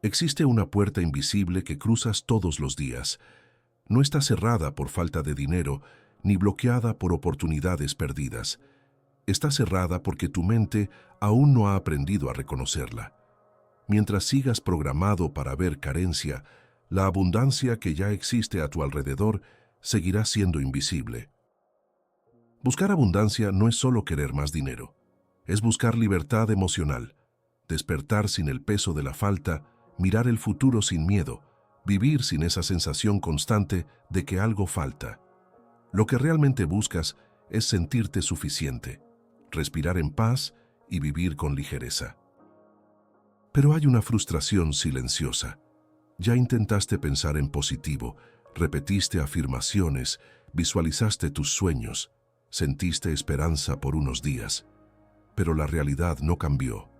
Existe una puerta invisible que cruzas todos los días. No está cerrada por falta de dinero, ni bloqueada por oportunidades perdidas. Está cerrada porque tu mente aún no ha aprendido a reconocerla. Mientras sigas programado para ver carencia, la abundancia que ya existe a tu alrededor seguirá siendo invisible. Buscar abundancia no es solo querer más dinero. Es buscar libertad emocional, despertar sin el peso de la falta, mirar el futuro sin miedo, vivir sin esa sensación constante de que algo falta. Lo que realmente buscas es sentirte suficiente, respirar en paz y vivir con ligereza. Pero hay una frustración silenciosa. Ya intentaste pensar en positivo, repetiste afirmaciones, visualizaste tus sueños, sentiste esperanza por unos días, pero la realidad no cambió.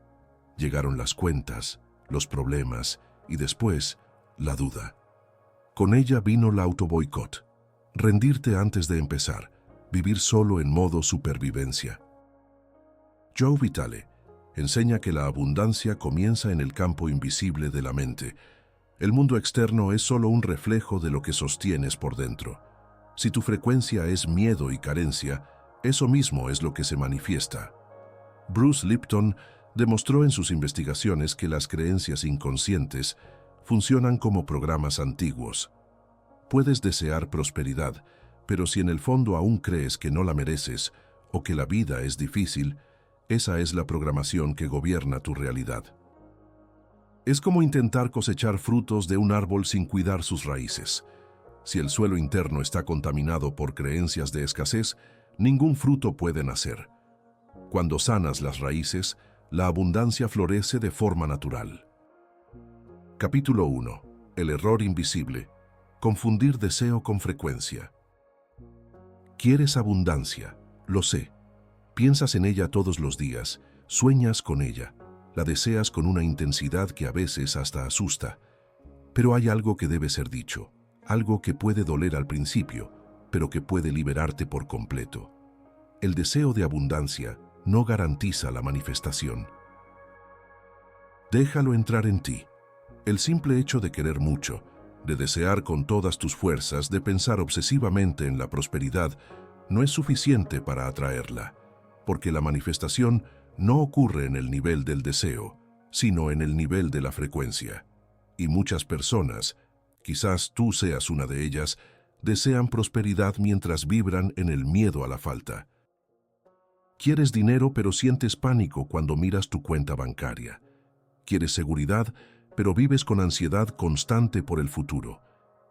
Llegaron las cuentas, los problemas y después la duda. Con ella vino el autoboicot, rendirte antes de empezar, vivir solo en modo supervivencia. Joe Vitale enseña que la abundancia comienza en el campo invisible de la mente. El mundo externo es solo un reflejo de lo que sostienes por dentro. Si tu frecuencia es miedo y carencia, eso mismo es lo que se manifiesta. Bruce Lipton demostró en sus investigaciones que las creencias inconscientes funcionan como programas antiguos. Puedes desear prosperidad, pero si en el fondo aún crees que no la mereces o que la vida es difícil, esa es la programación que gobierna tu realidad. Es como intentar cosechar frutos de un árbol sin cuidar sus raíces. Si el suelo interno está contaminado por creencias de escasez, ningún fruto puede nacer. Cuando sanas las raíces, la abundancia florece de forma natural. Capítulo 1. El error invisible. Confundir deseo con frecuencia. Quieres abundancia, lo sé. Piensas en ella todos los días, sueñas con ella, la deseas con una intensidad que a veces hasta asusta. Pero hay algo que debe ser dicho, algo que puede doler al principio, pero que puede liberarte por completo. El deseo de abundancia no garantiza la manifestación. Déjalo entrar en ti. El simple hecho de querer mucho, de desear con todas tus fuerzas, de pensar obsesivamente en la prosperidad, no es suficiente para atraerla, porque la manifestación no ocurre en el nivel del deseo, sino en el nivel de la frecuencia. Y muchas personas, quizás tú seas una de ellas, desean prosperidad mientras vibran en el miedo a la falta. Quieres dinero, pero sientes pánico cuando miras tu cuenta bancaria. Quieres seguridad, pero vives con ansiedad constante por el futuro.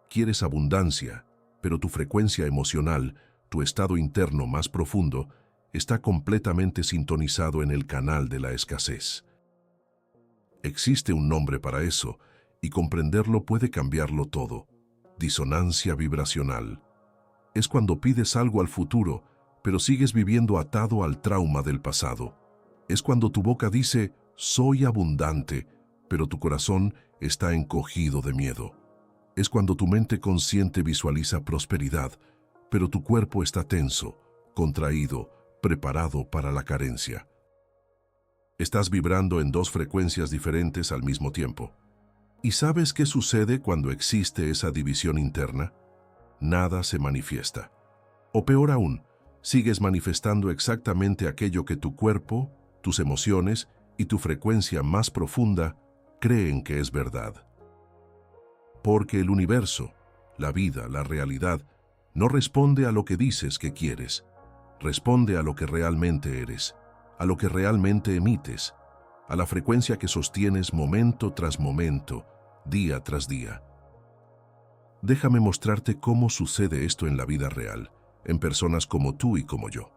Quieres abundancia, pero tu frecuencia emocional, tu estado interno más profundo, está completamente sintonizado en el canal de la escasez. Existe un nombre para eso, y comprenderlo puede cambiarlo todo. Disonancia vibracional. Es cuando pides algo al futuro, pero sigues viviendo atado al trauma del pasado. Es cuando tu boca dice, soy abundante, pero tu corazón está encogido de miedo. Es cuando tu mente consciente visualiza prosperidad, pero tu cuerpo está tenso, contraído, preparado para la carencia. Estás vibrando en dos frecuencias diferentes al mismo tiempo. ¿Y sabes qué sucede cuando existe esa división interna? Nada se manifiesta. O peor aún, sigues manifestando exactamente aquello que tu cuerpo, tus emociones y tu frecuencia más profunda creen que es verdad. Porque el universo, la vida, la realidad, no responde a lo que dices que quieres. Responde a lo que realmente eres, a lo que realmente emites, a la frecuencia que sostienes momento tras momento, día tras día. Déjame mostrarte cómo sucede esto en la vida real, en personas como tú y como yo.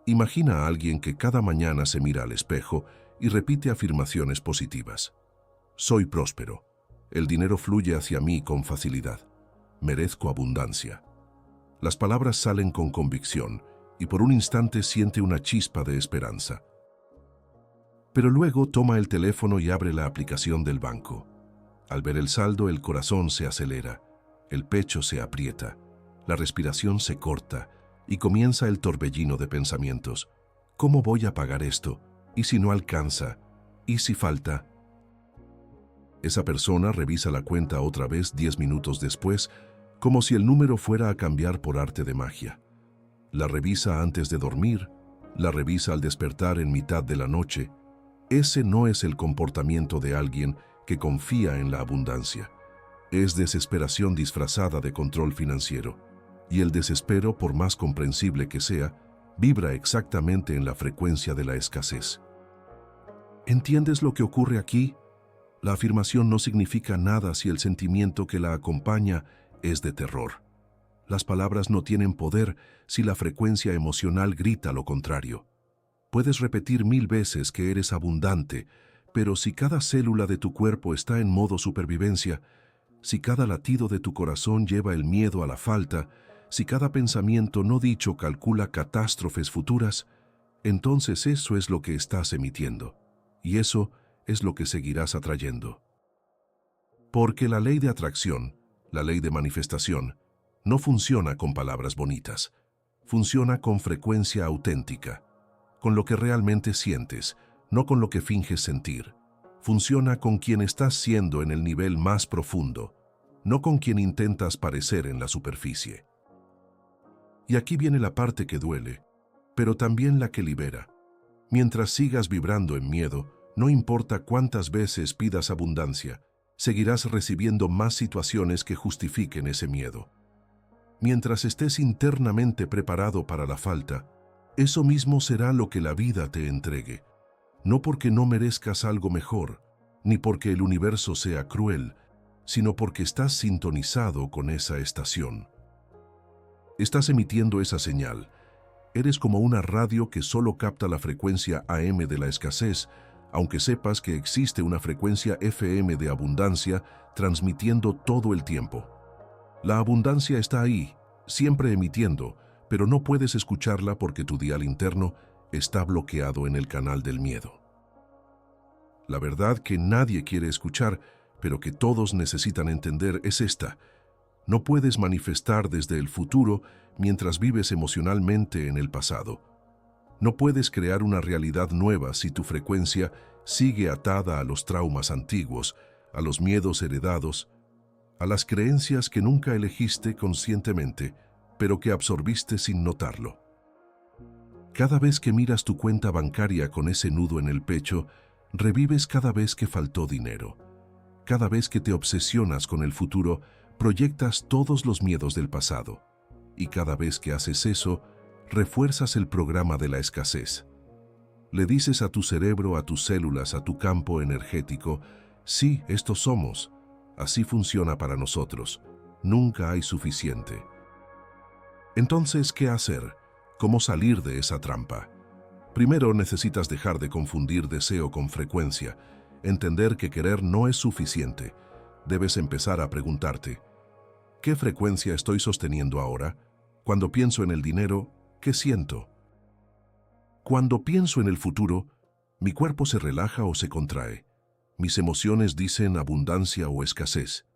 Imagina a alguien que cada mañana se mira al espejo y repite afirmaciones positivas. Soy próspero. El dinero fluye hacia mí con facilidad. Merezco abundancia. Las palabras salen con convicción y por un instante siente una chispa de esperanza. Pero luego toma el teléfono y abre la aplicación del banco. Al ver el saldo, el corazón se acelera, el pecho se aprieta, la respiración se corta y comienza el torbellino de pensamientos. ¿Cómo voy a pagar esto? ¿Y si no alcanza? ¿Y si falta? Esa persona revisa la cuenta otra vez 10 minutos después, como si el número fuera a cambiar por arte de magia. La revisa antes de dormir, la revisa al despertar en mitad de la noche. Ese no es el comportamiento de alguien que confía en la abundancia. Es desesperación disfrazada de control financiero. Y el desespero, por más comprensible que sea, vibra exactamente en la frecuencia de la escasez. ¿Entiendes lo que ocurre aquí? La afirmación no significa nada si el sentimiento que la acompaña es de terror. Las palabras no tienen poder si la frecuencia emocional grita lo contrario. Puedes repetir 1000 veces que eres abundante, pero si cada célula de tu cuerpo está en modo supervivencia, si cada latido de tu corazón lleva el miedo a la falta, si cada pensamiento no dicho calcula catástrofes futuras, entonces eso es lo que estás emitiendo, y eso es lo que seguirás atrayendo. Porque la ley de atracción, la ley de manifestación, no funciona con palabras bonitas, funciona con frecuencia auténtica, con lo que realmente sientes, no con lo que finges sentir. Funciona con quien estás siendo en el nivel más profundo, no con quien intentas parecer en la superficie. Y aquí viene la parte que duele, pero también la que libera. Mientras sigas vibrando en miedo, no importa cuántas veces pidas abundancia, seguirás recibiendo más situaciones que justifiquen ese miedo. Mientras estés internamente preparado para la falta, eso mismo será lo que la vida te entregue. No porque no merezcas algo mejor, ni porque el universo sea cruel, sino porque estás sintonizado con esa estación. Estás emitiendo esa señal. Eres como una radio que solo capta la frecuencia AM de la escasez, aunque sepas que existe una frecuencia FM de abundancia transmitiendo todo el tiempo. La abundancia está ahí, siempre emitiendo, pero no puedes escucharla porque tu dial interno está bloqueado en el canal del miedo. La verdad que nadie quiere escuchar, pero que todos necesitan entender es esta. No puedes manifestar desde el futuro mientras vives emocionalmente en el pasado. No puedes crear una realidad nueva si tu frecuencia sigue atada a los traumas antiguos, a los miedos heredados, a las creencias que nunca elegiste conscientemente, pero que absorbiste sin notarlo. Cada vez que miras tu cuenta bancaria con ese nudo en el pecho, revives cada vez que faltó dinero. Cada vez que te obsesionas con el futuro, proyectas todos los miedos del pasado. Y cada vez que haces eso, refuerzas el programa de la escasez. Le dices a tu cerebro, a tus células, a tu campo energético, sí, estos somos. Así funciona para nosotros. Nunca hay suficiente. Entonces, ¿qué hacer? ¿Cómo salir de esa trampa? Primero necesitas dejar de confundir deseo con frecuencia, entender que querer no es suficiente. Debes empezar a preguntarte, ¿qué frecuencia estoy sosteniendo ahora? Cuando pienso en el dinero, ¿qué siento? Cuando pienso en el futuro, mi cuerpo se relaja o se contrae. Mis emociones dicen abundancia o escasez.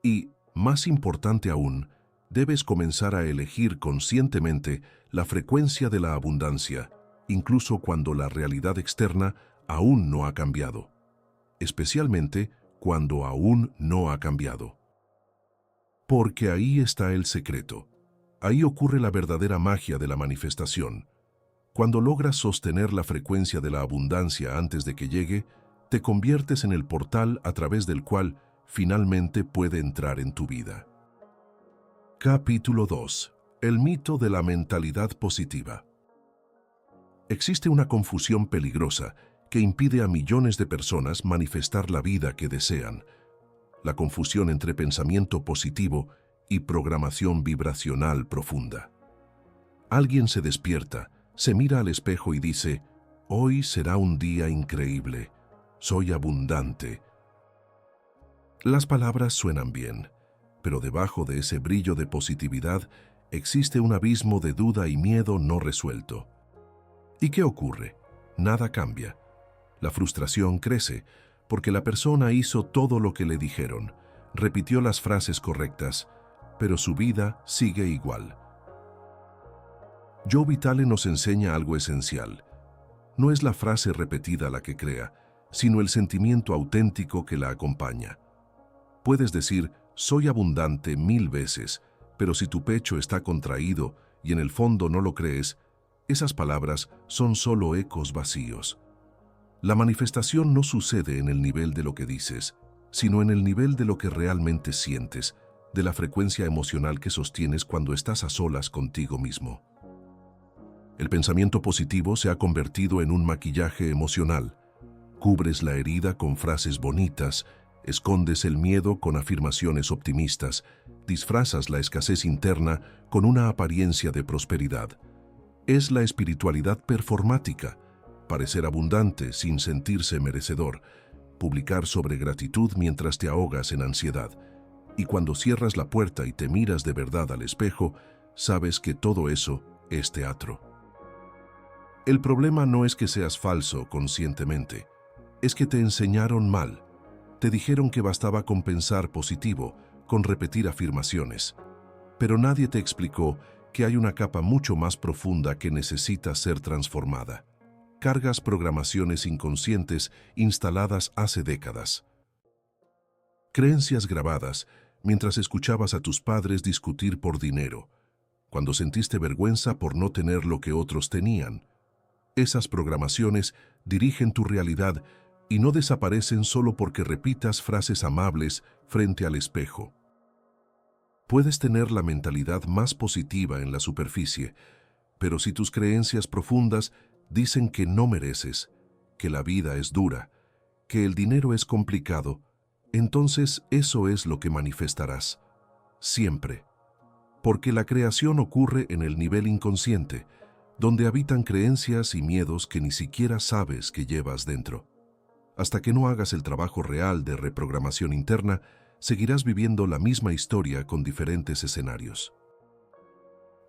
Y, más importante aún, debes comenzar a elegir conscientemente la frecuencia de la abundancia, incluso cuando la realidad externa aún no ha cambiado. Especialmente cuando aún no ha cambiado. Porque ahí está el secreto. Ahí ocurre la verdadera magia de la manifestación. Cuando logras sostener la frecuencia de la abundancia antes de que llegue, te conviertes en el portal a través del cual finalmente puede entrar en tu vida. Capítulo 2. El mito de la mentalidad positiva. Existe una confusión peligrosa que impide a millones de personas manifestar la vida que desean. La confusión entre pensamiento positivo y programación vibracional profunda. Alguien se despierta, se mira al espejo y dice, hoy será un día increíble, soy abundante. Las palabras suenan bien, pero debajo de ese brillo de positividad existe un abismo de duda y miedo no resuelto. ¿Y qué ocurre? Nada cambia. La frustración crece porque la persona hizo todo lo que le dijeron, repitió las frases correctas, pero su vida sigue igual. Joe Vitale nos enseña algo esencial. No es la frase repetida la que crea, sino el sentimiento auténtico que la acompaña. Puedes decir, soy abundante 1000 veces, pero si tu pecho está contraído y en el fondo no lo crees, esas palabras son solo ecos vacíos. La manifestación no sucede en el nivel de lo que dices, sino en el nivel de lo que realmente sientes, de la frecuencia emocional que sostienes cuando estás a solas contigo mismo. El pensamiento positivo se ha convertido en un maquillaje emocional. Cubres la herida con frases bonitas, escondes el miedo con afirmaciones optimistas, disfrazas la escasez interna con una apariencia de prosperidad. Es la espiritualidad performática, parecer abundante sin sentirse merecedor, publicar sobre gratitud mientras te ahogas en ansiedad. Y cuando cierras la puerta y te miras de verdad al espejo, sabes que todo eso es teatro. El problema no es que seas falso conscientemente, es que te enseñaron mal. Te dijeron que bastaba con pensar positivo, con repetir afirmaciones. Pero nadie te explicó que hay una capa mucho más profunda que necesita ser transformada. Cargas programaciones inconscientes instaladas hace décadas. Creencias grabadas mientras escuchabas a tus padres discutir por dinero, cuando sentiste vergüenza por no tener lo que otros tenían. Esas programaciones dirigen tu realidad y no desaparecen solo porque repitas frases amables frente al espejo. Puedes tener la mentalidad más positiva en la superficie, pero si tus creencias profundas dicen que no mereces, que la vida es dura, que el dinero es complicado, entonces eso es lo que manifestarás. Siempre. Porque la creación ocurre en el nivel inconsciente, donde habitan creencias y miedos que ni siquiera sabes que llevas dentro. Hasta que no hagas el trabajo real de reprogramación interna, seguirás viviendo la misma historia con diferentes escenarios.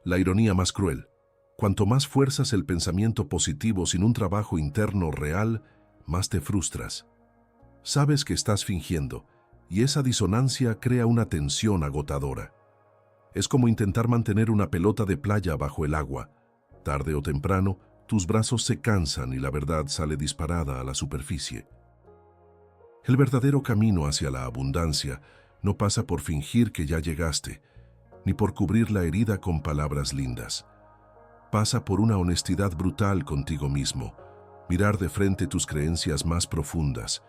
La ironía más cruel. Cuanto más fuerzas el pensamiento positivo sin un trabajo interno real, más te frustras. Sabes que estás fingiendo, y esa disonancia crea una tensión agotadora. Es como intentar mantener una pelota de playa bajo el agua. Tarde o temprano, tus brazos se cansan y la verdad sale disparada a la superficie. El verdadero camino hacia la abundancia no pasa por fingir que ya llegaste, ni por cubrir la herida con palabras lindas. Pasa por una honestidad brutal contigo mismo, mirar de frente tus creencias más profundas,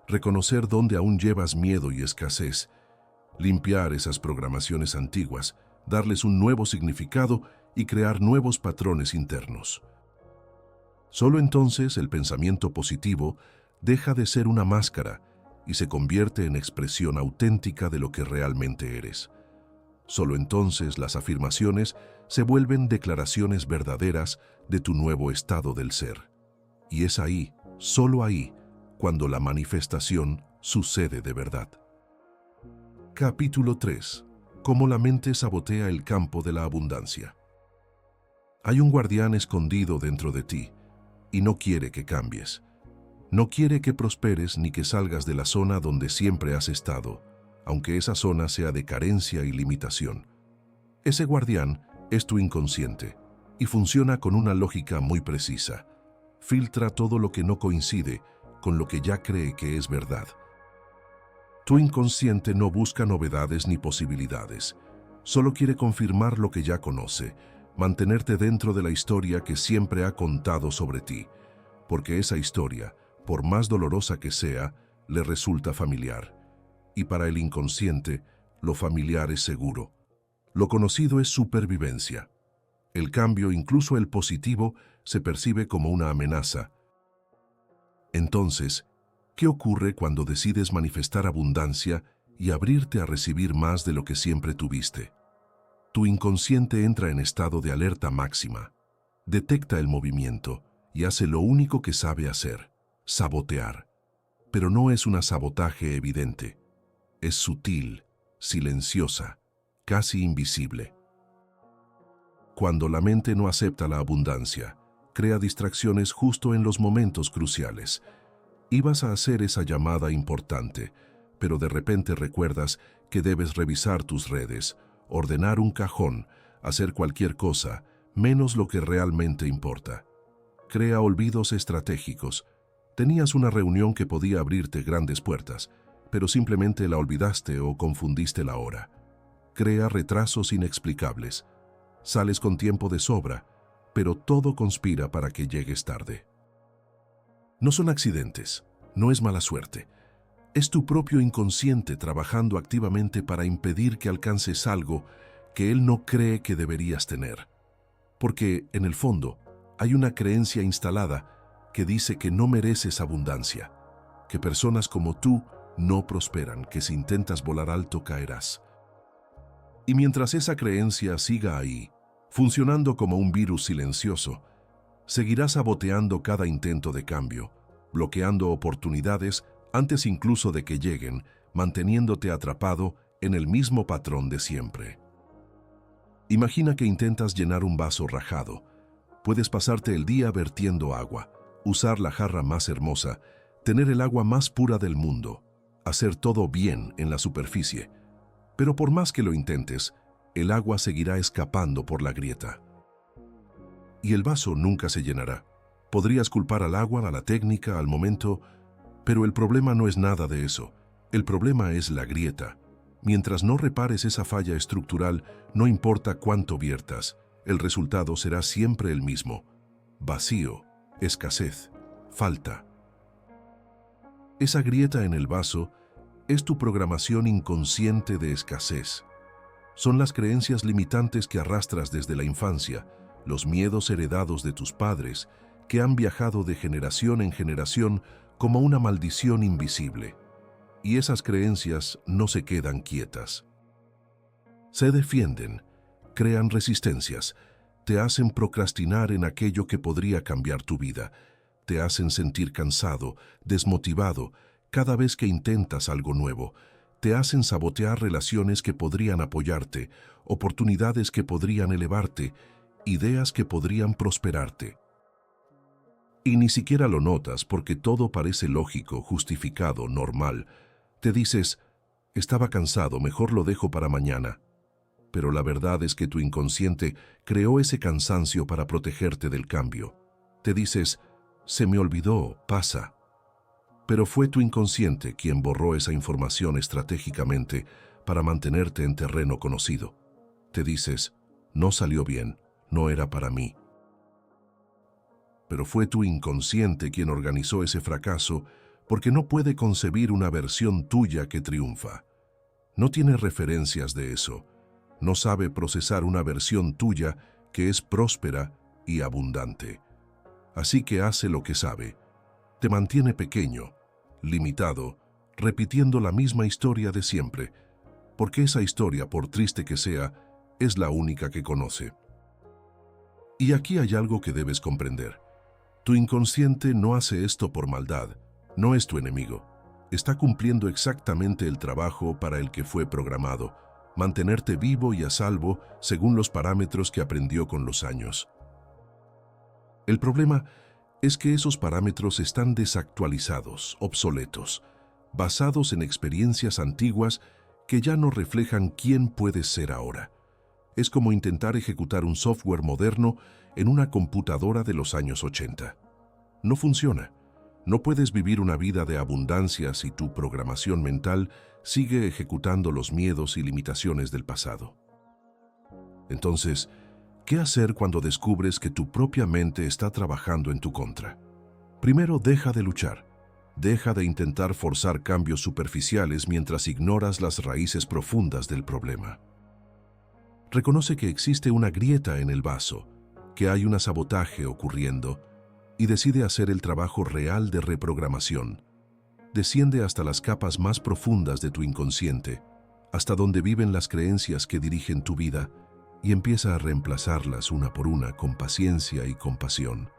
reconocer dónde aún llevas miedo y escasez, limpiar esas programaciones antiguas, darles un nuevo significado y crear nuevos patrones internos. Solo entonces el pensamiento positivo deja de ser una máscara y se convierte en expresión auténtica de lo que realmente eres. Solo entonces las afirmaciones se vuelven declaraciones verdaderas de tu nuevo estado del ser. Y es ahí, solo ahí, cuando la manifestación sucede de verdad. Capítulo 3. Cómo la mente sabotea el campo de la abundancia. Hay un guardián escondido dentro de ti y no quiere que cambies. No quiere que prosperes ni que salgas de la zona donde siempre has estado, aunque esa zona sea de carencia y limitación. Ese guardián es tu inconsciente y funciona con una lógica muy precisa. Filtra todo lo que no coincide con lo que ya cree que es verdad. Tu inconsciente no busca novedades ni posibilidades. Solo quiere confirmar lo que ya conoce, mantenerte dentro de la historia que siempre ha contado sobre ti, porque esa historia, por más dolorosa que sea, le resulta familiar. Y para el inconsciente, lo familiar es seguro. Lo conocido es supervivencia. El cambio, incluso el positivo, se percibe como una amenaza. Entonces, ¿qué ocurre cuando decides manifestar abundancia y abrirte a recibir más de lo que siempre tuviste? Tu inconsciente entra en estado de alerta máxima. Detecta el movimiento y hace lo único que sabe hacer: sabotear. Pero no es un sabotaje evidente. Es sutil, silenciosa, casi invisible. Cuando la mente no acepta la abundancia, crea distracciones justo en los momentos cruciales. Ibas a hacer esa llamada importante, pero de repente recuerdas que debes revisar tus redes, ordenar un cajón, hacer cualquier cosa, menos lo que realmente importa. Crea olvidos estratégicos. Tenías una reunión que podía abrirte grandes puertas, pero simplemente la olvidaste o confundiste la hora. Crea retrasos inexplicables. Sales con tiempo de sobra, pero todo conspira para que llegues tarde. No son accidentes, no es mala suerte. Es tu propio inconsciente trabajando activamente para impedir que alcances algo que él no cree que deberías tener. Porque, en el fondo, hay una creencia instalada que dice que no mereces abundancia, que personas como tú no prosperan, que si intentas volar alto caerás. Y mientras esa creencia siga ahí, funcionando como un virus silencioso, seguirás saboteando cada intento de cambio, bloqueando oportunidades antes incluso de que lleguen, manteniéndote atrapado en el mismo patrón de siempre. Imagina que intentas llenar un vaso rajado. Puedes pasarte el día vertiendo agua, usar la jarra más hermosa, tener el agua más pura del mundo, hacer todo bien en la superficie. Pero por más que lo intentes, el agua seguirá escapando por la grieta. Y el vaso nunca se llenará. Podrías culpar al agua, a la técnica, al momento, pero el problema no es nada de eso. El problema es la grieta. Mientras no repares esa falla estructural, no importa cuánto viertas, el resultado será siempre el mismo: vacío, escasez, falta. Esa grieta en el vaso es tu programación inconsciente de escasez. Son las creencias limitantes que arrastras desde la infancia, los miedos heredados de tus padres, que han viajado de generación en generación como una maldición invisible. Y esas creencias no se quedan quietas. Se defienden, crean resistencias, te hacen procrastinar en aquello que podría cambiar tu vida, te hacen sentir cansado, desmotivado, cada vez que intentas algo nuevo, te hacen sabotear relaciones que podrían apoyarte, oportunidades que podrían elevarte, ideas que podrían prosperarte. Y ni siquiera lo notas porque todo parece lógico, justificado, normal. Te dices, estaba cansado, mejor lo dejo para mañana. Pero la verdad es que tu inconsciente creó ese cansancio para protegerte del cambio. Te dices, se me olvidó, pasa. Pero fue tu inconsciente quien borró esa información estratégicamente para mantenerte en terreno conocido. Te dices, no salió bien, no era para mí. Pero fue tu inconsciente quien organizó ese fracaso porque no puede concebir una versión tuya que triunfa. No tiene referencias de eso. No sabe procesar una versión tuya que es próspera y abundante. Así que hace lo que sabe. Te mantiene pequeño, limitado, repitiendo la misma historia de siempre, porque esa historia, por triste que sea, es la única que conoce. Y aquí hay algo que debes comprender. Tu inconsciente no hace esto por maldad, no es tu enemigo. Está cumpliendo exactamente el trabajo para el que fue programado, mantenerte vivo y a salvo según los parámetros que aprendió con los años. El problema es que esos parámetros están desactualizados, obsoletos, basados en experiencias antiguas que ya no reflejan quién puedes ser ahora. Es como intentar ejecutar un software moderno en una computadora de los años 80. No funciona. No puedes vivir una vida de abundancia si tu programación mental sigue ejecutando los miedos y limitaciones del pasado. Entonces, ¿qué hacer cuando descubres que tu propia mente está trabajando en tu contra? Primero, deja de luchar. Deja de intentar forzar cambios superficiales mientras ignoras las raíces profundas del problema. Reconoce que existe una grieta en el vaso, que hay un sabotaje ocurriendo, y decide hacer el trabajo real de reprogramación. Desciende hasta las capas más profundas de tu inconsciente, hasta donde viven las creencias que dirigen tu vida, y empieza a reemplazarlas una por una con paciencia y compasión.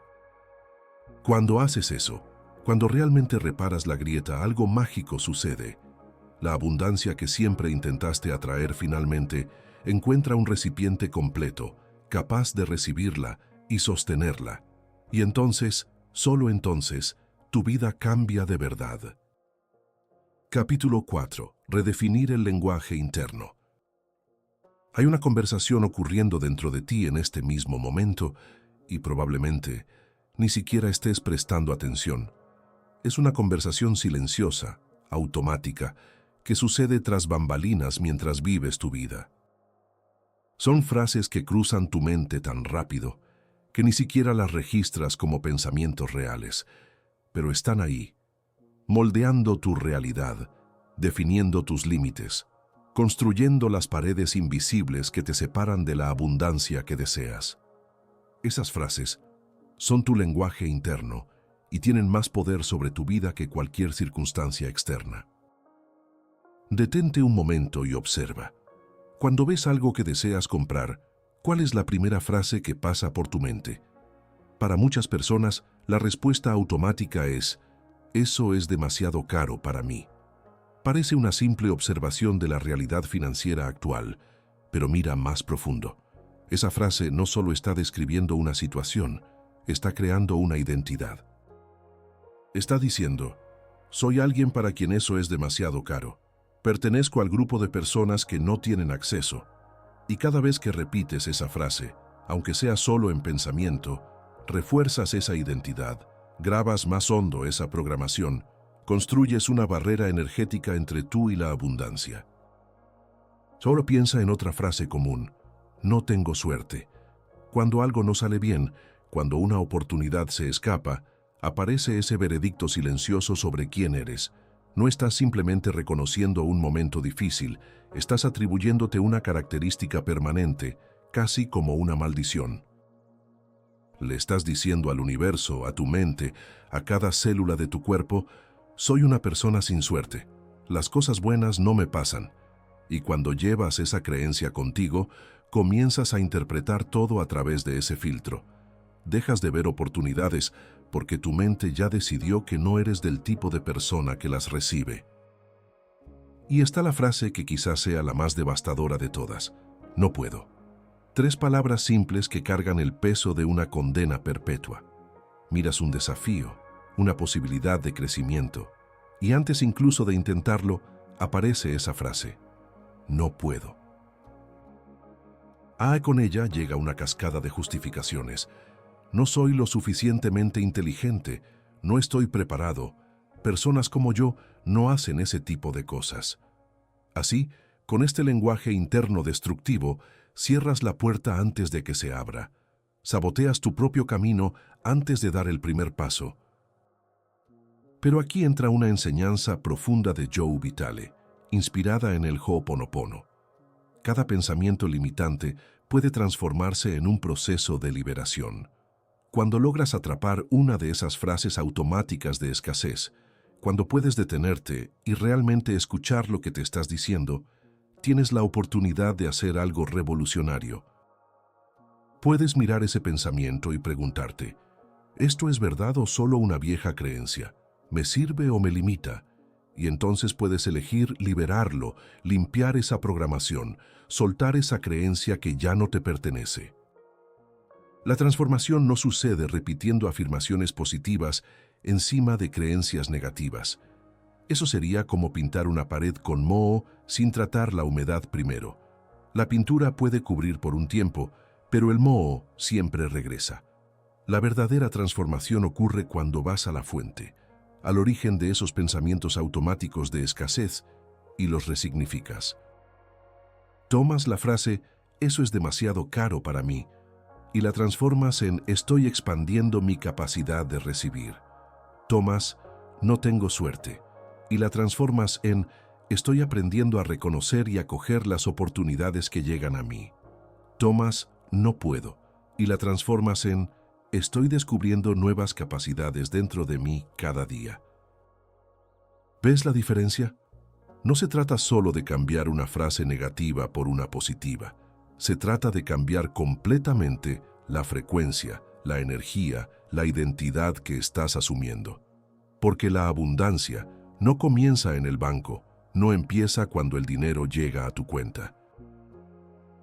Cuando haces eso, cuando realmente reparas la grieta, algo mágico sucede. La abundancia que siempre intentaste atraer finalmente encuentra un recipiente completo, capaz de recibirla y sostenerla. Y entonces, solo entonces, tu vida cambia de verdad. Capítulo 4. Redefinir el lenguaje interno. Hay una conversación ocurriendo dentro de ti en este mismo momento y probablemente ni siquiera estés prestando atención. Es una conversación silenciosa, automática, que sucede tras bambalinas mientras vives tu vida. Son frases que cruzan tu mente tan rápido que ni siquiera las registras como pensamientos reales, pero están ahí, moldeando tu realidad, definiendo tus límites, construyendo las paredes invisibles que te separan de la abundancia que deseas. Esas frases son tu lenguaje interno y tienen más poder sobre tu vida que cualquier circunstancia externa. Detente un momento y observa. Cuando ves algo que deseas comprar, ¿cuál es la primera frase que pasa por tu mente? Para muchas personas, la respuesta automática es: eso es demasiado caro para mí. Parece una simple observación de la realidad financiera actual, pero mira más profundo. Esa frase no solo está describiendo una situación, está creando una identidad. Está diciendo: soy alguien para quien eso es demasiado caro. Pertenezco al grupo de personas que no tienen acceso. Y cada vez que repites esa frase, aunque sea solo en pensamiento, refuerzas esa identidad, grabas más hondo esa programación, construyes una barrera energética entre tú y la abundancia. Solo piensa en otra frase común: no tengo suerte. Cuando algo no sale bien, cuando una oportunidad se escapa, aparece ese veredicto silencioso sobre quién eres. No estás simplemente reconociendo un momento difícil, estás atribuyéndote una característica permanente, casi como una maldición. Le estás diciendo al universo, a tu mente, a cada célula de tu cuerpo: soy una persona sin suerte. Las cosas buenas no me pasan. Y cuando llevas esa creencia contigo, comienzas a interpretar todo a través de ese filtro. Dejas de ver oportunidades porque tu mente ya decidió que no eres del tipo de persona que las recibe. Y está la frase que quizás sea la más devastadora de todas: no puedo. 3 palabras simples que cargan el peso de una condena perpetua. Miras un desafío, una posibilidad de crecimiento, y antes incluso de intentarlo, aparece esa frase: no puedo. Con ella llega una cascada de justificaciones. No soy lo suficientemente inteligente, no estoy preparado, personas como yo no hacen ese tipo de cosas. Así, con este lenguaje interno destructivo, cierras la puerta antes de que se abra. Saboteas tu propio camino antes de dar el primer paso. Pero aquí entra una enseñanza profunda de Joe Vitale, inspirada en el Ho'oponopono. Cada pensamiento limitante puede transformarse en un proceso de liberación. Cuando logras atrapar una de esas frases automáticas de escasez, cuando puedes detenerte y realmente escuchar lo que te estás diciendo, tienes la oportunidad de hacer algo revolucionario. Puedes mirar ese pensamiento y preguntarte: ¿esto es verdad o solo una vieja creencia? ¿Me sirve o me limita? Y entonces puedes elegir liberarlo, limpiar esa programación, soltar esa creencia que ya no te pertenece. La transformación no sucede repitiendo afirmaciones positivas encima de creencias negativas. Eso sería como pintar una pared con moho sin tratar la humedad primero. La pintura puede cubrir por un tiempo, pero el moho siempre regresa. La verdadera transformación ocurre cuando vas a la fuente, al origen de esos pensamientos automáticos de escasez, y los resignificas. Tomas la frase «eso es demasiado caro para mí» y la transformas en «estoy expandiendo mi capacidad de recibir». Tomas «no tengo suerte» y la transformas en «estoy aprendiendo a reconocer y acoger las oportunidades que llegan a mí». Tomas «no puedo» y la transformas en «estoy descubriendo nuevas capacidades dentro de mí cada día». ¿Ves la diferencia? No se trata solo de cambiar una frase negativa por una positiva. Se trata de cambiar completamente la frecuencia, la energía, la identidad que estás asumiendo. Porque la abundancia no comienza en el banco, no empieza cuando el dinero llega a tu cuenta.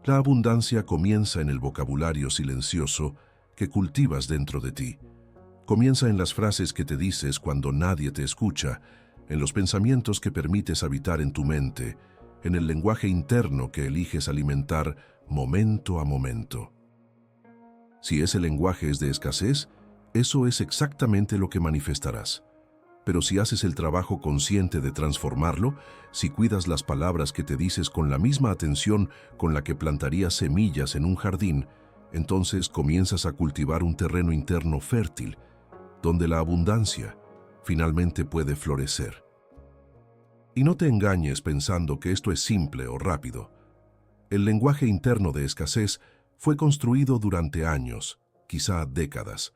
La abundancia comienza en el vocabulario silencioso que cultivas dentro de ti. Comienza en las frases que te dices cuando nadie te escucha, en los pensamientos que permites habitar en tu mente, en el lenguaje interno que eliges alimentar momento a momento. Si ese lenguaje es de escasez, eso es exactamente lo que manifestarás. Pero si haces el trabajo consciente de transformarlo, si cuidas las palabras que te dices con la misma atención con la que plantarías semillas en un jardín, entonces comienzas a cultivar un terreno interno fértil, donde la abundancia finalmente puede florecer. Y no te engañes pensando que esto es simple o rápido. El lenguaje interno de escasez fue construido durante años, quizá décadas.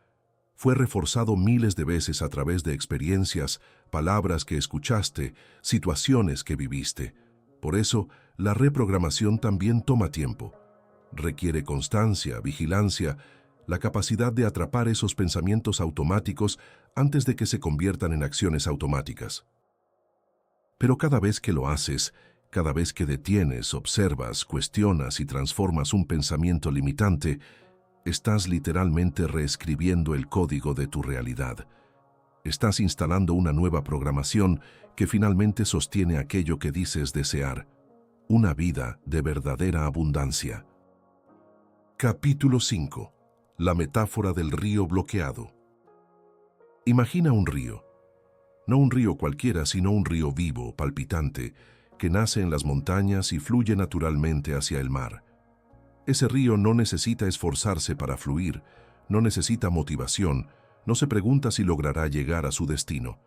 Fue reforzado miles de veces a través de experiencias, palabras que escuchaste, situaciones que viviste. Por eso, la reprogramación también toma tiempo. Requiere constancia, vigilancia, la capacidad de atrapar esos pensamientos automáticos antes de que se conviertan en acciones automáticas. Pero cada vez que lo haces, cada vez que detienes, observas, cuestionas y transformas un pensamiento limitante, estás literalmente reescribiendo el código de tu realidad. Estás instalando una nueva programación que finalmente sostiene aquello que dices desear, una vida de verdadera abundancia. Capítulo 5. La metáfora del río bloqueado. Imagina un río. No un río cualquiera, sino un río vivo, palpitante, que nace en las montañas y fluye naturalmente hacia el mar. Ese río no necesita esforzarse para fluir, no necesita motivación, no se pregunta si logrará llegar a su destino.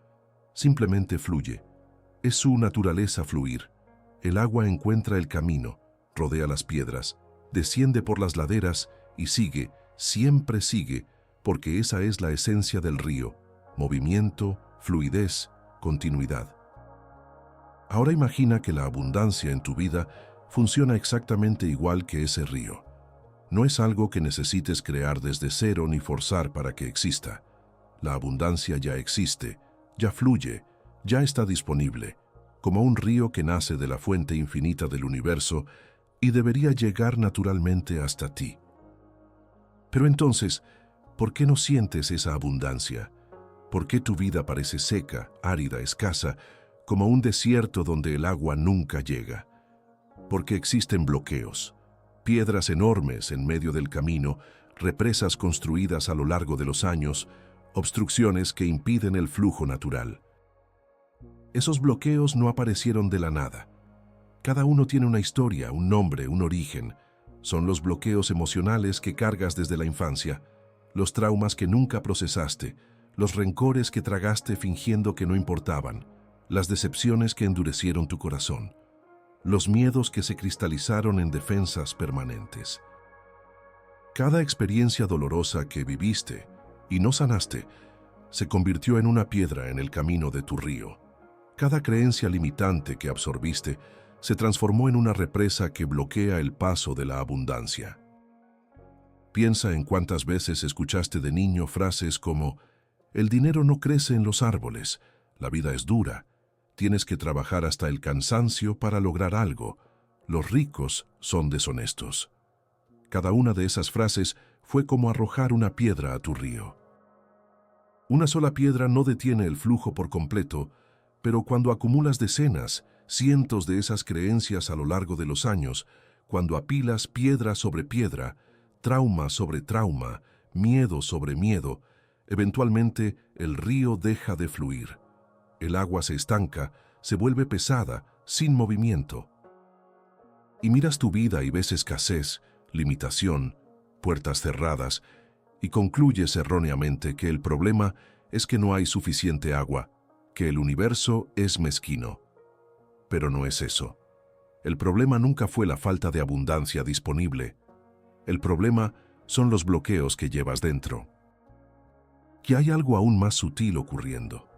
Simplemente fluye. Es su naturaleza fluir. El agua encuentra el camino, rodea las piedras, desciende por las laderas y sigue, siempre sigue, porque esa es la esencia del río: movimiento, fluidez, continuidad. Ahora imagina que la abundancia en tu vida funciona exactamente igual que ese río. No es algo que necesites crear desde cero ni forzar para que exista. La abundancia ya existe, ya fluye, ya está disponible, como un río que nace de la fuente infinita del universo y debería llegar naturalmente hasta ti. Pero entonces, ¿por qué no sientes esa abundancia? ¿Por qué tu vida parece seca, árida, escasa, como un desierto donde el agua nunca llega? Porque existen bloqueos, piedras enormes en medio del camino, represas construidas a lo largo de los años, obstrucciones que impiden el flujo natural. Esos bloqueos no aparecieron de la nada. Cada uno tiene una historia, un nombre, un origen. Son los bloqueos emocionales que cargas desde la infancia, los traumas que nunca procesaste, los rencores que tragaste fingiendo que no importaban, las decepciones que endurecieron tu corazón, los miedos que se cristalizaron en defensas permanentes. Cada experiencia dolorosa que viviste y no sanaste se convirtió en una piedra en el camino de tu río. Cada creencia limitante que absorbiste se transformó en una represa que bloquea el paso de la abundancia. Piensa en cuántas veces escuchaste de niño frases como: el dinero no crece en los árboles, la vida es dura, tienes que trabajar hasta el cansancio para lograr algo, los ricos son deshonestos. Cada una de esas frases fue como arrojar una piedra a tu río. Una sola piedra no detiene el flujo por completo, pero cuando acumulas decenas, cientos de esas creencias a lo largo de los años, cuando apilas piedra sobre piedra, trauma sobre trauma, miedo sobre miedo, eventualmente el río deja de fluir. El agua se estanca, se vuelve pesada, sin movimiento. Y miras tu vida y ves escasez, limitación, puertas cerradas, y concluyes erróneamente que el problema es que no hay suficiente agua, que el universo es mezquino. Pero no es eso. El problema nunca fue la falta de abundancia disponible. El problema son los bloqueos que llevas dentro. Que hay algo aún más sutil ocurriendo.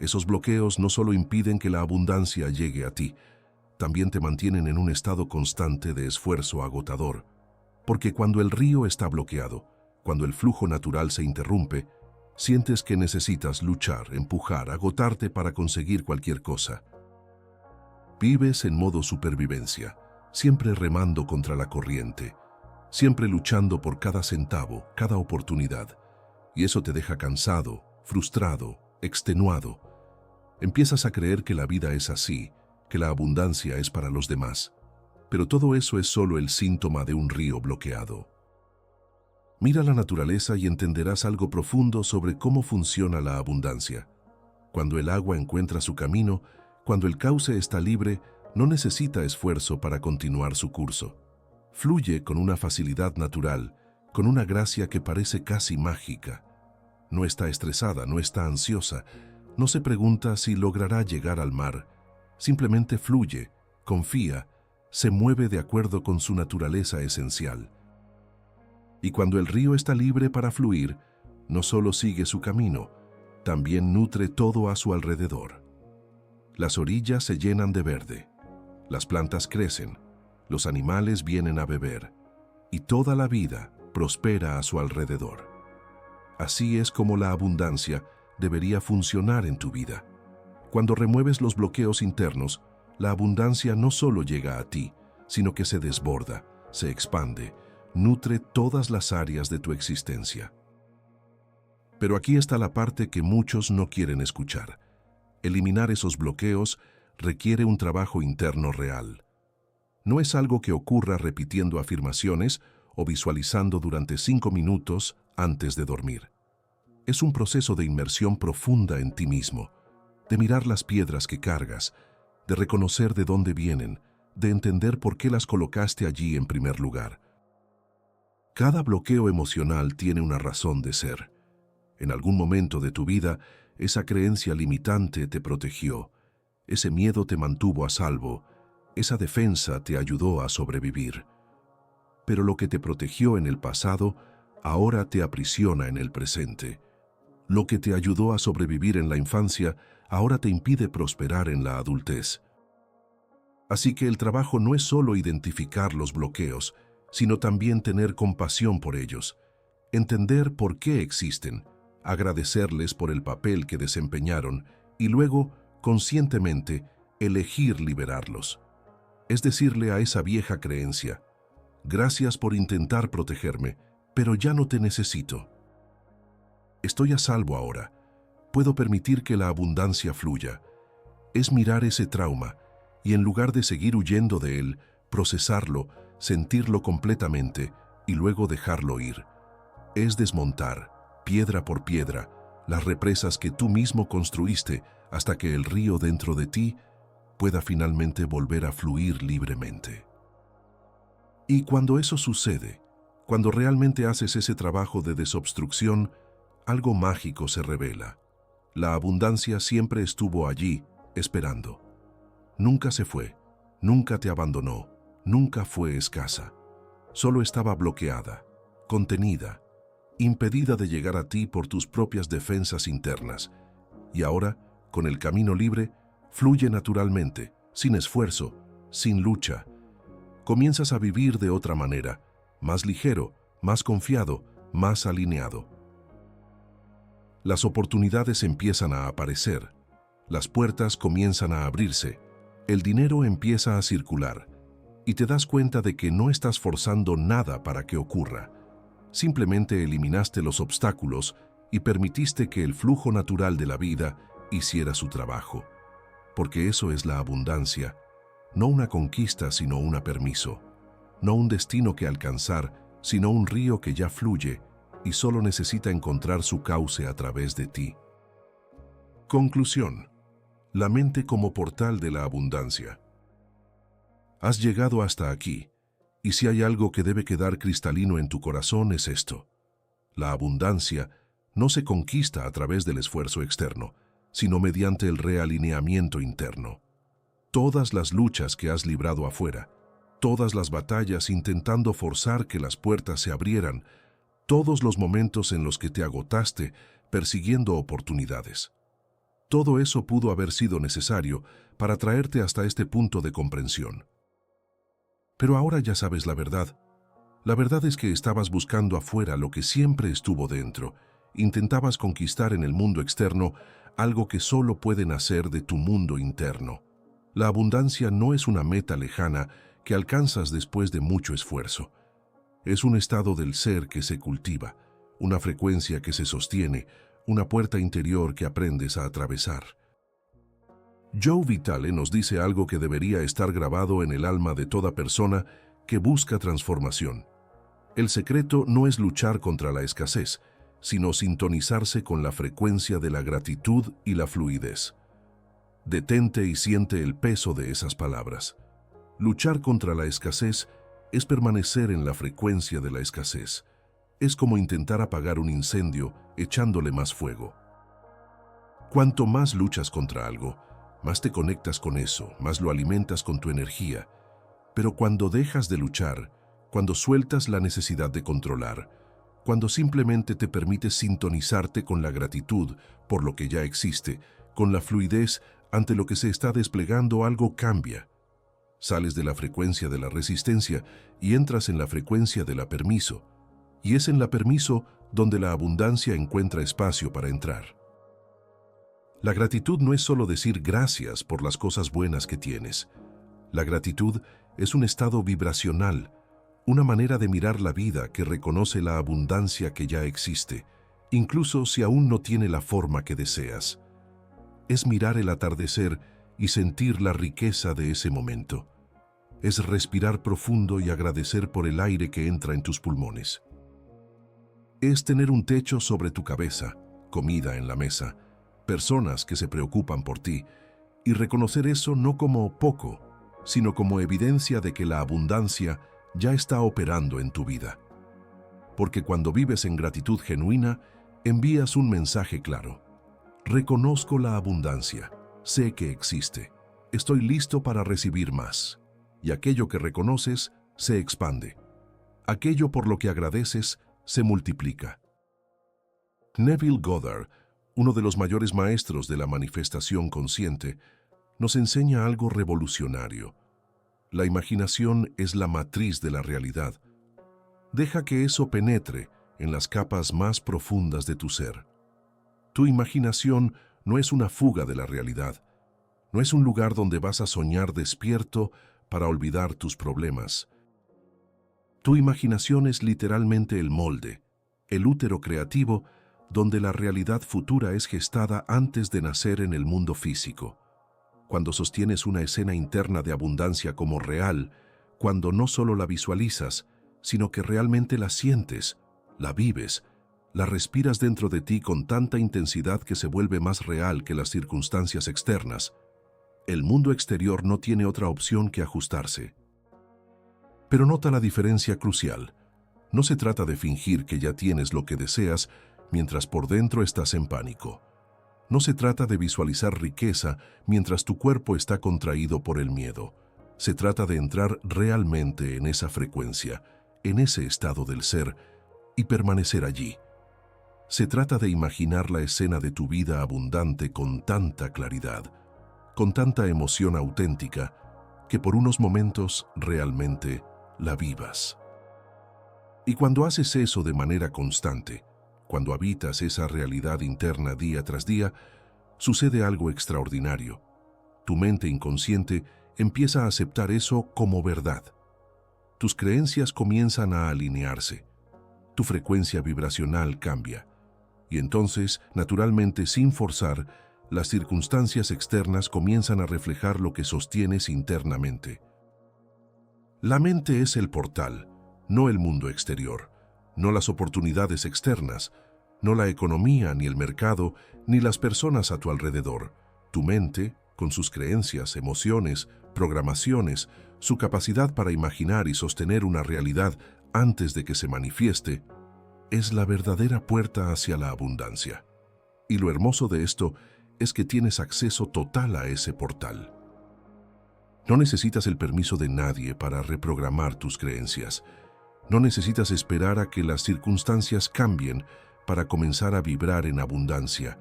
Esos bloqueos no solo impiden que la abundancia llegue a ti, también te mantienen en un estado constante de esfuerzo agotador. Porque cuando el río está bloqueado, cuando el flujo natural se interrumpe, sientes que necesitas luchar, empujar, agotarte para conseguir cualquier cosa. Vives en modo supervivencia, siempre remando contra la corriente, siempre luchando por cada centavo, cada oportunidad. Y eso te deja cansado, frustrado, extenuado. Empiezas a creer que la vida es así, que la abundancia es para los demás. Pero todo eso es solo el síntoma de un río bloqueado. Mira la naturaleza y entenderás algo profundo sobre cómo funciona la abundancia. Cuando el agua encuentra su camino, cuando el cauce está libre, no necesita esfuerzo para continuar su curso. Fluye con una facilidad natural, con una gracia que parece casi mágica. No está estresada, no está ansiosa, no se pregunta si logrará llegar al mar. Simplemente fluye, confía, se mueve de acuerdo con su naturaleza esencial. Y cuando el río está libre para fluir, no solo sigue su camino, también nutre todo a su alrededor. Las orillas se llenan de verde, las plantas crecen, los animales vienen a beber, y toda la vida prospera a su alrededor. Así es como la abundancia debería funcionar en tu vida. Cuando remueves los bloqueos internos, la abundancia no solo llega a ti, sino que se desborda, se expande, nutre todas las áreas de tu existencia. Pero aquí está la parte que muchos no quieren escuchar. Eliminar esos bloqueos requiere un trabajo interno real. No es algo que ocurra repitiendo afirmaciones o visualizando durante 5 minutos antes de dormir. Es un proceso de inmersión profunda en ti mismo, de mirar las piedras que cargas, de reconocer de dónde vienen, de entender por qué las colocaste allí en primer lugar. Cada bloqueo emocional tiene una razón de ser. En algún momento de tu vida, esa creencia limitante te protegió, ese miedo te mantuvo a salvo, esa defensa te ayudó a sobrevivir. Pero lo que te protegió en el pasado, ahora te aprisiona en el presente. Lo que te ayudó a sobrevivir en la infancia, ahora te impide prosperar en la adultez. Así que el trabajo no es solo identificar los bloqueos, sino también tener compasión por ellos, entender por qué existen, agradecerles por el papel que desempeñaron y luego, conscientemente, elegir liberarlos. Es decirle a esa vieja creencia: gracias por intentar protegerme, pero ya no te necesito. Estoy a salvo ahora. Puedo permitir que la abundancia fluya. Es mirar ese trauma y en lugar de seguir huyendo de él, procesarlo, sentirlo completamente y luego dejarlo ir. Es desmontar, piedra por piedra, las represas que tú mismo construiste hasta que el río dentro de ti pueda finalmente volver a fluir libremente. Y cuando eso sucede, cuando realmente haces ese trabajo de desobstrucción, algo mágico se revela. La abundancia siempre estuvo allí, esperando. Nunca se fue, nunca te abandonó, nunca fue escasa. Solo estaba bloqueada, contenida, impedida de llegar a ti por tus propias defensas internas. Y ahora, con el camino libre, fluye naturalmente, sin esfuerzo, sin lucha. Comienzas a vivir de otra manera, más ligero, más confiado, más alineado. Las oportunidades empiezan a aparecer, las puertas comienzan a abrirse, el dinero empieza a circular, y te das cuenta de que no estás forzando nada para que ocurra. Simplemente eliminaste los obstáculos y permitiste que el flujo natural de la vida hiciera su trabajo. Porque eso es la abundancia, no una conquista sino un permiso, no un destino que alcanzar, sino un río que ya fluye y solo necesita encontrar su cauce a través de ti. Conclusión. La mente como portal de la abundancia. Has llegado hasta aquí, y si hay algo que debe quedar cristalino en tu corazón es esto. La abundancia no se conquista a través del esfuerzo externo, sino mediante el realineamiento interno. Todas las luchas que has librado afuera, todas las batallas intentando forzar que las puertas se abrieran, todos los momentos en los que te agotaste persiguiendo oportunidades. Todo eso pudo haber sido necesario para traerte hasta este punto de comprensión. Pero ahora ya sabes la verdad. La verdad es que estabas buscando afuera lo que siempre estuvo dentro. Intentabas conquistar en el mundo externo algo que solo puede nacer de tu mundo interno. La abundancia no es una meta lejana que alcanzas después de mucho esfuerzo. Es un estado del ser que se cultiva, una frecuencia que se sostiene, una puerta interior que aprendes a atravesar. Joe Vitale nos dice algo que debería estar grabado en el alma de toda persona que busca transformación. El secreto no es luchar contra la escasez, sino sintonizarse con la frecuencia de la gratitud y la fluidez. Detente y siente el peso de esas palabras. Luchar contra la escasez es permanecer en la frecuencia de la escasez. Es como intentar apagar un incendio echándole más fuego. Cuanto más luchas contra algo, más te conectas con eso, más lo alimentas con tu energía. Pero cuando dejas de luchar, cuando sueltas la necesidad de controlar, cuando simplemente te permites sintonizarte con la gratitud por lo que ya existe, con la fluidez ante lo que se está desplegando, algo cambia. Sales de la frecuencia de la resistencia y entras en la frecuencia de la permiso. Y es en la permiso donde la abundancia encuentra espacio para entrar. La gratitud no es solo decir gracias por las cosas buenas que tienes. La gratitud es un estado vibracional, una manera de mirar la vida que reconoce la abundancia que ya existe, incluso si aún no tiene la forma que deseas. Es mirar el atardecer y sentir la riqueza de ese momento. Es respirar profundo y agradecer por el aire que entra en tus pulmones. Es tener un techo sobre tu cabeza, comida en la mesa, personas que se preocupan por ti, y reconocer eso no como poco, sino como evidencia de que la abundancia ya está operando en tu vida. Porque cuando vives en gratitud genuina, envías un mensaje claro. Reconozco la abundancia, sé que existe, estoy listo para recibir más. Y aquello que reconoces se expande. Aquello por lo que agradeces se multiplica. Neville Goddard, uno de los mayores maestros de la manifestación consciente, nos enseña algo revolucionario. La imaginación es la matriz de la realidad. Deja que eso penetre en las capas más profundas de tu ser. Tu imaginación no es una fuga de la realidad. No es un lugar donde vas a soñar despierto para olvidar tus problemas. Tu imaginación es literalmente el molde, el útero creativo donde la realidad futura es gestada antes de nacer en el mundo físico. Cuando sostienes una escena interna de abundancia como real, cuando no solo la visualizas, sino que realmente la sientes, la vives, la respiras dentro de ti con tanta intensidad que se vuelve más real que las circunstancias externas, el mundo exterior no tiene otra opción que ajustarse. Pero nota la diferencia crucial. No se trata de fingir que ya tienes lo que deseas mientras por dentro estás en pánico. No se trata de visualizar riqueza mientras tu cuerpo está contraído por el miedo. Se trata de entrar realmente en esa frecuencia, en ese estado del ser, y permanecer allí. Se trata de imaginar la escena de tu vida abundante con tanta claridad, con tanta emoción auténtica, que por unos momentos realmente la vivas. Y cuando haces eso de manera constante, cuando habitas esa realidad interna día tras día, sucede algo extraordinario. Tu mente inconsciente empieza a aceptar eso como verdad. Tus creencias comienzan a alinearse. Tu frecuencia vibracional cambia. Y entonces, naturalmente, sin forzar, las circunstancias externas comienzan a reflejar lo que sostienes internamente. La mente es el portal, no el mundo exterior, no las oportunidades externas, no la economía, ni el mercado, ni las personas a tu alrededor. Tu mente, con sus creencias, emociones, programaciones, su capacidad para imaginar y sostener una realidad antes de que se manifieste, es la verdadera puerta hacia la abundancia. Y lo hermoso de esto es que tienes acceso total a ese portal. No necesitas el permiso de nadie para reprogramar tus creencias. No necesitas esperar a que las circunstancias cambien para comenzar a vibrar en abundancia.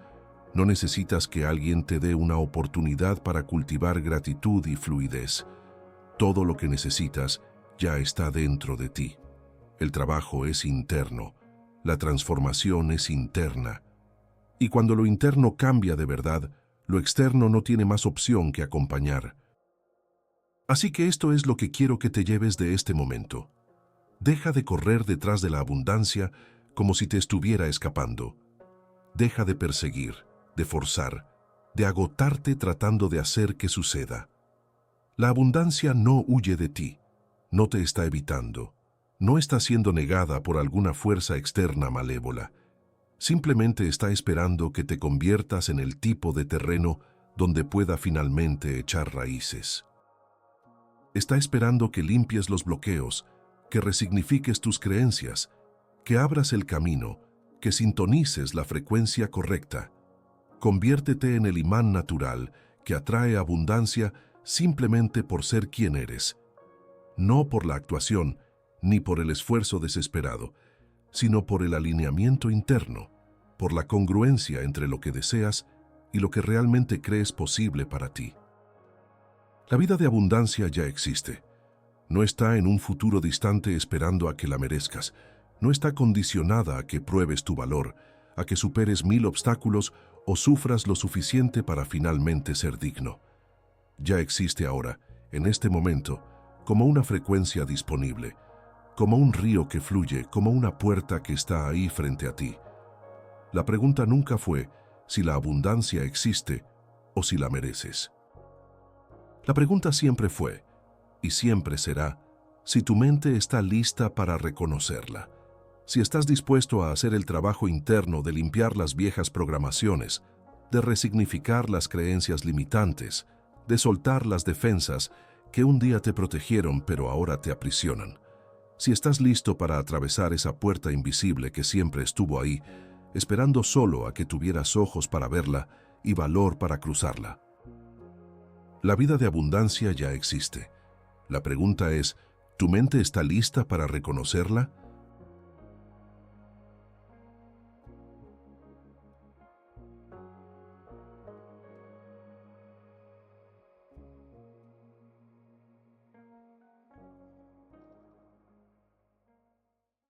No necesitas que alguien te dé una oportunidad para cultivar gratitud y fluidez. Todo lo que necesitas ya está dentro de ti. El trabajo es interno. La transformación es interna. Y cuando lo interno cambia de verdad, lo externo no tiene más opción que acompañar. Así que esto es lo que quiero que te lleves de este momento. Deja de correr detrás de la abundancia como si te estuviera escapando. Deja de perseguir, de forzar, de agotarte tratando de hacer que suceda. La abundancia no huye de ti, no te está evitando, no está siendo negada por alguna fuerza externa malévola. Simplemente está esperando que te conviertas en el tipo de terreno donde pueda finalmente echar raíces. Está esperando que limpies los bloqueos, que resignifiques tus creencias, que abras el camino, que sintonices la frecuencia correcta. Conviértete en el imán natural que atrae abundancia simplemente por ser quien eres, no por la actuación ni por el esfuerzo desesperado, sino por el alineamiento interno, por la congruencia entre lo que deseas y lo que realmente crees posible para ti. La vida de abundancia ya existe. No está en un futuro distante esperando a que la merezcas. No está condicionada a que pruebes tu valor, a que superes 1000 obstáculos o sufras lo suficiente para finalmente ser digno. Ya existe ahora, en este momento, como una frecuencia disponible, como un río que fluye, como una puerta que está ahí frente a ti. La pregunta nunca fue si la abundancia existe o si la mereces. La pregunta siempre fue, y siempre será, si tu mente está lista para reconocerla. Si estás dispuesto a hacer el trabajo interno de limpiar las viejas programaciones, de resignificar las creencias limitantes, de soltar las defensas que un día te protegieron pero ahora te aprisionan. Si estás listo para atravesar esa puerta invisible que siempre estuvo ahí, esperando solo a que tuvieras ojos para verla y valor para cruzarla. La vida de abundancia ya existe. La pregunta es, ¿tu mente está lista para reconocerla?